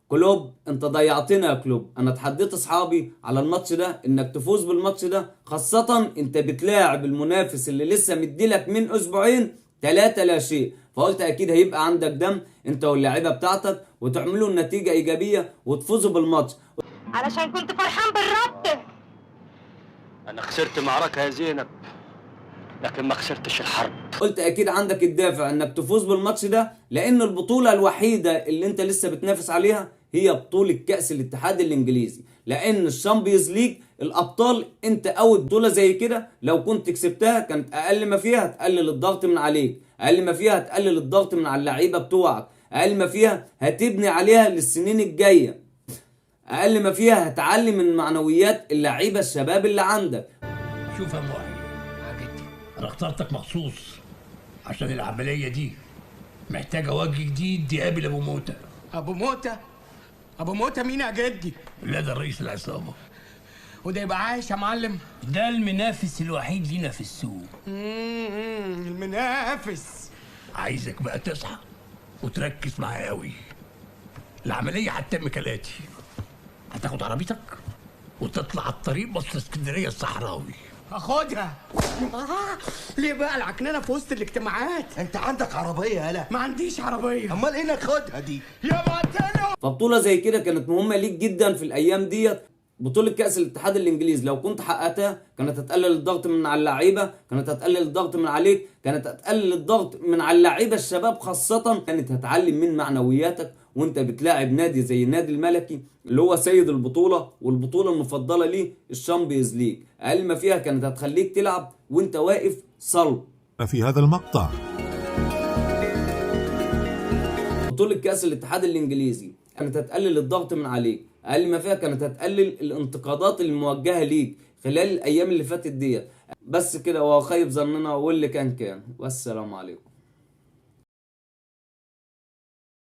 كلوب انت ضيعتنا يا كلوب. انا اتحديت اصحابي على الماتش ده انك تفوز بالماتش ده، خاصة انت بتلاعب المنافس اللي لسه مديلك من اسبوعين 3 لا شيء. فقلت اكيد هيبقى عندك دم انت واللاعيبه بتاعتك وتعملوا النتيجة ايجابية وتفوزوا بالماتش. علشان كنت فرحان بالرد. انا خسرت معركة يا زينب، لكن ما خسرتش الحرب. قلت اكيد عندك الدافع انك تفوز بالماتش ده، لان البطولة الوحيدة اللي انت لسه بتنافس عليها هي بطولة كأس الاتحاد الانجليزي، لان الشامبيونز ليج الابطال انت اول بطولة زي كده لو كنت كسبتها كانت اقل ما فيها هتقلل الضغط من عليك، اقل ما فيها هتقلل الضغط من على اللعيبة بتوعك، اقل ما فيها هتبني عليها للسنين الجاية، اقل ما فيها هتعلي من معنويات اللعيبة الشباب اللي عندك. شوف يا محي، انا اخترتك مخصوص عشان العملية دي محتاجة وجه جديد يقابل ابو موتة. ابو موتة؟ ابو موتة مين يا جدي؟ لا ده رئيس العصابة. وده يبقى عايش يا معلم؟ ده المنافس الوحيد لينا في السوق. المنافس. عايزك بقى تصحى وتركز معايا قوي. العملية هتتم كالاتي: هتاخد عربيتك وتطلع على الطريق مصر اسكندرية الصحراوي. اخدها. ليه بقى العكنانه في وسط الاجتماعات؟ انت عندك عربيه يالا؟ ما عنديش عربيه. امال ايه ناخدها دي يا معتنو. فبطولة زي كده كانت مهمة ليك جدا في الايام ديت. بطولة كأس الاتحاد الانجليزي لو كنت حققتها كانت هتقلل الضغط من على اللعيبة، كانت هتقلل الضغط من عليك، كانت هتقلل الضغط من على اللعيبة الشباب خاصة، كانت هتعلم من معنوياتك وانت بتلاعب نادي زي النادي الملكي اللي هو سيد البطولة والبطولة المفضلة ليه الشامبيونز ليج. اقل ما فيها كانت هتخليك تلعب وانت واقف صلب. في هذا المقطع بطولة كأس الاتحاد الانجليزي كانت هتقلل الضغط من عليك، اقل ما فيها كانت هتقلل الانتقادات الموجهة ليك خلال الايام اللي فاتت ديت. بس كده، وخيب ظننا واللي كان والسلام عليكم.